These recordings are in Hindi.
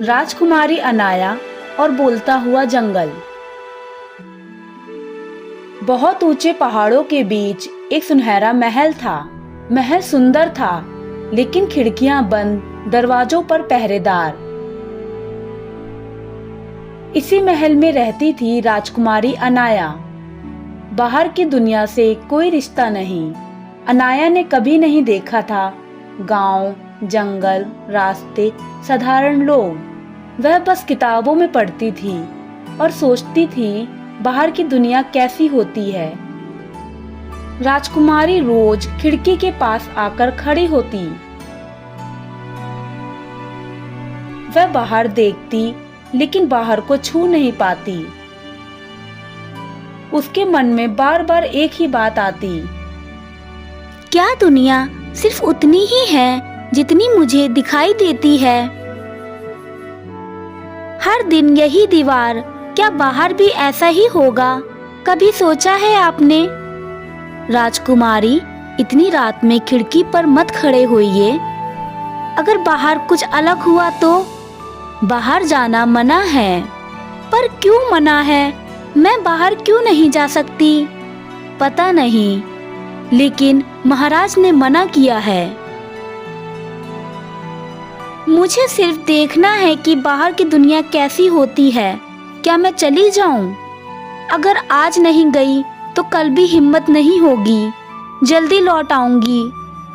राजकुमारी अनाया और बोलता हुआ जंगल। बहुत ऊंचे पहाड़ों के बीच एक सुनहरा महल था। महल सुंदर था, लेकिन खिड़कियां बंद, दरवाजों पर पहरेदार। इसी महल में रहती थी राजकुमारी अनाया। बाहर की दुनिया से कोई रिश्ता नहीं। अनाया ने कभी नहीं देखा था गांव, जंगल, रास्ते, साधारण लोग। वह बस किताबों में पढ़ती थी और सोचती थी बाहर की दुनिया कैसी होती है। राजकुमारी रोज खिड़की के पास आकर खड़ी होती। वह बाहर देखती, लेकिन बाहर को छू नहीं पाती। उसके मन में बार बार एक ही बात आती, क्या दुनिया सिर्फ उतनी ही है जितनी मुझे दिखाई देती है? हर दिन यही दीवार, क्या बाहर भी ऐसा ही होगा? कभी सोचा है आपने? राजकुमारी, इतनी रात में खिड़की पर मत खड़े होइए। अगर बाहर कुछ अलग हुआ तो? बाहर जाना मना है। पर क्यों मना है? मैं बाहर क्यों नहीं जा सकती? पता नहीं, लेकिन महाराज ने मना किया है। मुझे सिर्फ देखना है कि बाहर की दुनिया कैसी होती है। क्या मैं चली जाऊं? अगर आज नहीं गई तो कल भी हिम्मत नहीं होगी। जल्दी लौट आऊंगी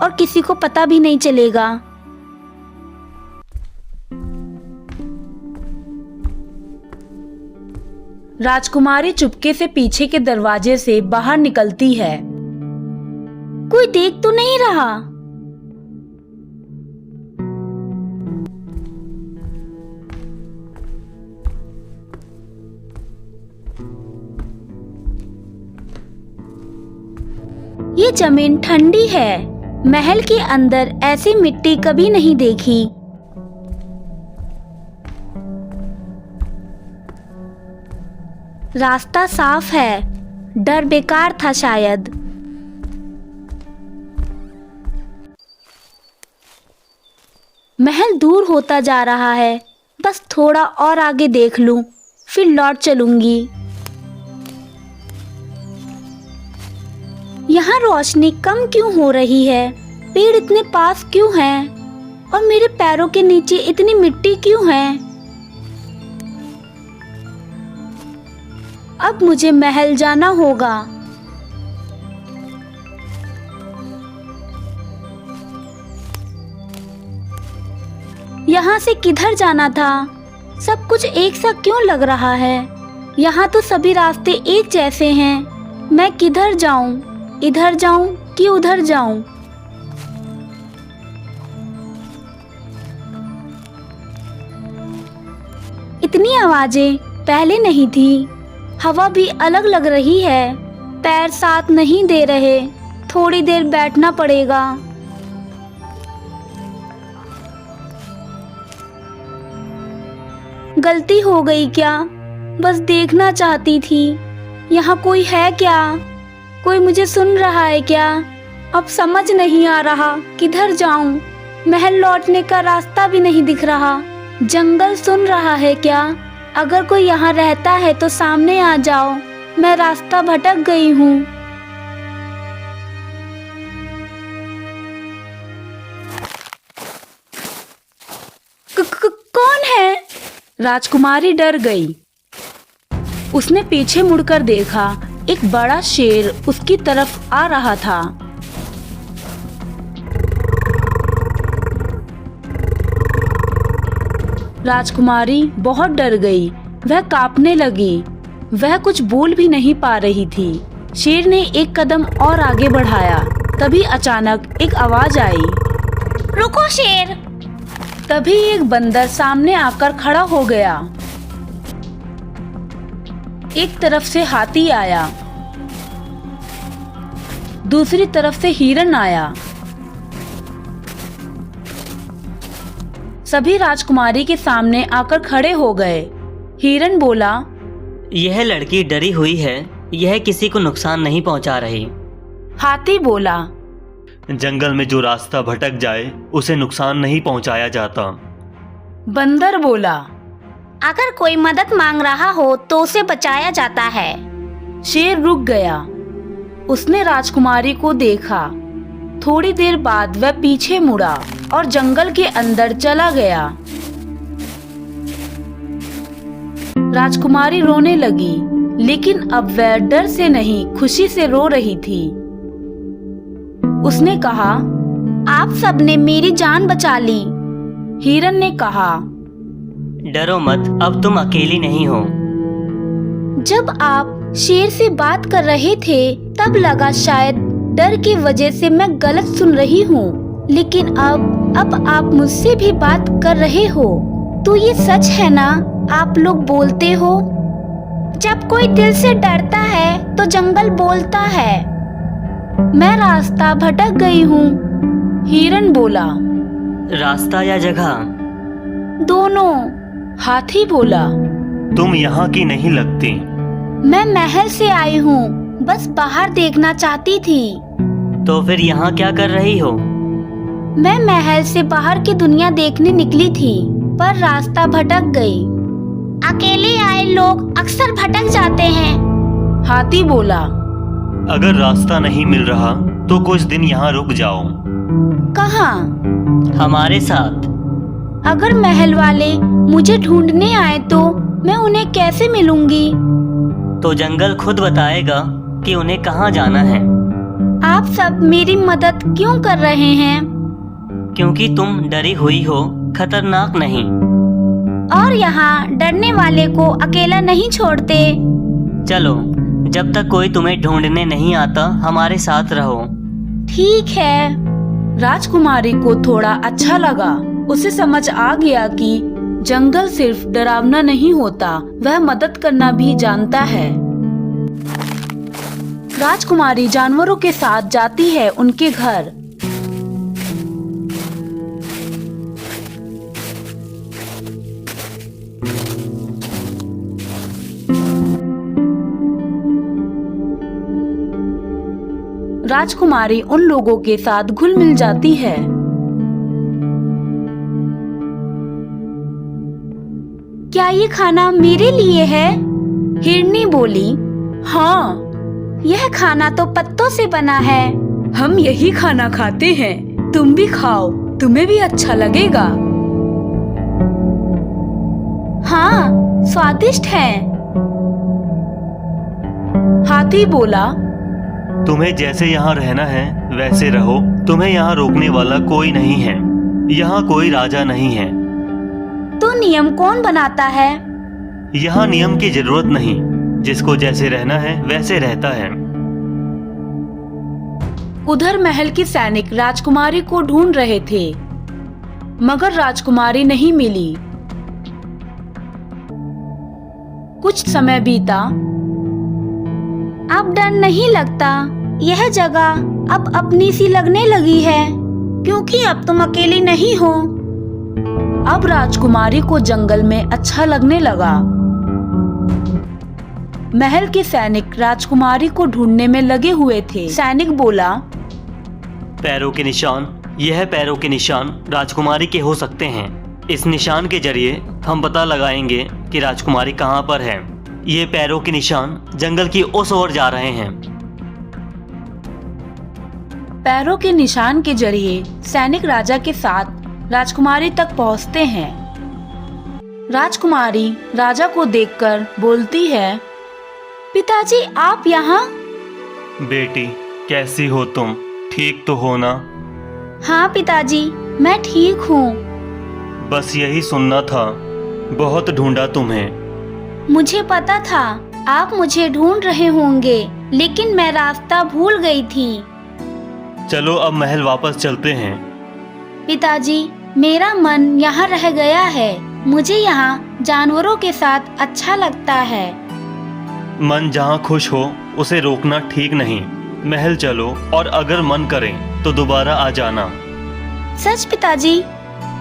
और किसी को पता भी नहीं चलेगा। राजकुमारी चुपके से पीछे के दरवाजे से बाहर निकलती है। कोई देख तो नहीं रहा? ये जमीन ठंडी है। महल के अंदर ऐसी मिट्टी कभी नहीं देखी। रास्ता साफ है। डर बेकार था शायद। महल दूर होता जा रहा है। बस थोड़ा और आगे देख लूं, फिर लौट चलूंगी। यहाँ रोशनी कम क्यों हो रही है? पेड़ इतने पास क्यों हैं? और मेरे पैरों के नीचे इतनी मिट्टी क्यों है? अब मुझे महल जाना होगा। यहाँ से किधर जाना था? सब कुछ एक सा क्यों लग रहा है? यहाँ तो सभी रास्ते एक जैसे हैं। मैं किधर जाऊं? इधर जाऊं कि उधर जाऊं? इतनी आवाजें पहले नहीं थी। हवा भी अलग लग रही है। पैर साथ नहीं दे रहे। थोड़ी देर बैठना पड़ेगा। गलती हो गई क्या? बस देखना चाहती थी। यहाँ कोई है क्या? कोई मुझे सुन रहा है क्या? अब समझ नहीं आ रहा किधर जाऊं। महल लौटने का रास्ता भी नहीं दिख रहा। जंगल सुन रहा है क्या? अगर कोई यहाँ रहता है तो सामने आ जाओ। मैं रास्ता भटक गई हूँ। कौन है? राजकुमारी डर गई। उसने पीछे मुड़कर देखा। एक बड़ा शेर उसकी तरफ आ रहा था। राजकुमारी बहुत डर गई। वह कांपने लगी। वह कुछ बोल भी नहीं पा रही थी। शेर ने एक कदम और आगे बढ़ाया। तभी अचानक एक आवाज आई, रुको शेर! तभी एक बंदर सामने आकर खड़ा हो गया। एक तरफ से हाथी आया, दूसरी तरफ से हिरन आया। सभी राजकुमारी के सामने आकर खड़े हो गए। हिरन बोला, यह लड़की डरी हुई है, यह किसी को नुकसान नहीं पहुंचा रही। हाथी बोला, जंगल में जो रास्ता भटक जाए उसे नुकसान नहीं पहुंचाया जाता। बंदर बोला। अगर कोई मदद मांग रहा हो तो उसे बचाया जाता है। शेर रुक गया। उसने राजकुमारी को देखा। थोड़ी देर बाद वह पीछे मुड़ा और जंगल के अंदर चला गया। राजकुमारी रोने लगी, लेकिन अब वह डर से नहीं, खुशी से रो रही थी। उसने कहा, आप सबने मेरी जान बचा ली। हिरन ने कहा, डरो मत, अब तुम अकेली नहीं हो। जब आप शेर से बात कर रहे थे तब लगा शायद डर की वजह से मैं गलत सुन रही हूँ, लेकिन अब आप मुझसे भी बात कर रहे हो, तो ये सच है ना? आप लोग बोलते हो, जब कोई दिल से डरता है तो जंगल बोलता है। मैं रास्ता भटक गई हूँ। हिरन बोला। रास्ता या जगह? दोनों। हाथी बोला। तुम यहाँ की नहीं लगती। मैं महल से आई हूँ, बस बाहर देखना चाहती थी। तो फिर यहाँ क्या कर रही हो? मैं महल से बाहर की दुनिया देखने निकली थी, पर रास्ता भटक गई। अकेले आए लोग अक्सर भटक जाते हैं। हाथी बोला। अगर रास्ता नहीं मिल रहा तो कुछ दिन यहाँ रुक जाओ। कहाँ? हमारे साथ। अगर महल वाले मुझे ढूंढने आए तो मैं उन्हें कैसे मिलूंगी? तो जंगल खुद बताएगा कि उन्हें कहाँ जाना है। आप सब मेरी मदद क्यों कर रहे हैं? क्योंकि तुम डरी हुई हो, खतरनाक नहीं। और यहाँ डरने वाले को अकेला नहीं छोड़ते। चलो, जब तक कोई तुम्हें ढूंढने नहीं आता हमारे साथ रहो। ठीक है। राजकुमारी को थोड़ा अच्छा लगा। उसे समझ आ गया कि जंगल सिर्फ डरावना नहीं होता, वह मदद करना भी जानता है। राजकुमारी जानवरों के साथ जाती है उनके घर। राजकुमारी उन लोगों के साथ घुल मिल जाती है। क्या ये खाना मेरे लिए है? हिरनी बोली। हाँ, यह खाना तो पत्तों से बना है। हम यही खाना खाते हैं, तुम भी खाओ, तुम्हें भी अच्छा लगेगा। हाँ, स्वादिष्ट है। हाथी बोला। तुम्हें जैसे यहाँ रहना है वैसे रहो, तुम्हें यहाँ रोकने वाला कोई नहीं है। यहाँ कोई राजा नहीं है। तो नियम कौन बनाता है? यहाँ नियम की जरूरत नहीं, जिसको जैसे रहना है वैसे रहता है। उधर महल के सैनिक राजकुमारी को ढूंढ रहे थे, मगर राजकुमारी नहीं मिली। कुछ समय बीता। अब डर नहीं लगता। यह जगह अब अपनी सी लगने लगी है, क्योंकि अब तुम अकेली नहीं हो। अब राजकुमारी को जंगल में अच्छा लगने लगा। महल के सैनिक राजकुमारी को ढूंढने में लगे हुए थे। सैनिक बोला। पैरों के निशान, यह पैरों के निशान राजकुमारी के हो सकते हैं। इस निशान के जरिए हम पता लगाएंगे कि राजकुमारी कहाँ पर है। ये पैरों के निशान जंगल की उस ओर जा रहे हैं। पैरों के निशान के जरिए सैनिक राजा के साथ राजकुमारी तक पहुंचते हैं। राजकुमारी राजा को देखकर बोलती है, पिताजी, आप यहाँ? बेटी, कैसी हो तुम? ठीक तो हो ना? हाँ पिताजी, मैं ठीक हूँ। बस यही सुनना था, बहुत ढूंढा तुम्हें। मुझे पता था आप मुझे ढूंढ रहे होंगे, लेकिन मैं रास्ता भूल गई थी। चलो अब महल वापस चलते हैं। पिताजी, मेरा मन यहाँ रह गया है। मुझे यहाँ जानवरों के साथ अच्छा लगता है। मन जहाँ खुश हो उसे रोकना ठीक नहीं। महल चलो, और अगर मन करे तो दोबारा आ जाना। सच पिताजी?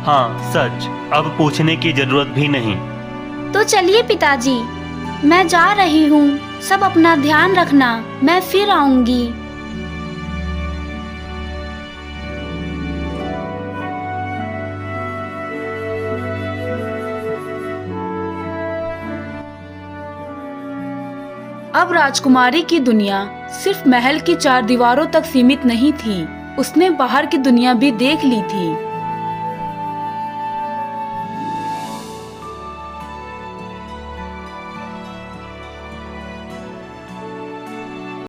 हाँ सच, अब पूछने की जरूरत भी नहीं। तो चलिए पिताजी, मैं जा रही हूँ। सब अपना ध्यान रखना, मैं फिर आऊंगी। अब राजकुमारी की दुनिया सिर्फ महल की 4 दीवारों तक सीमित नहीं थी, उसने बाहर की दुनिया भी देख ली थी।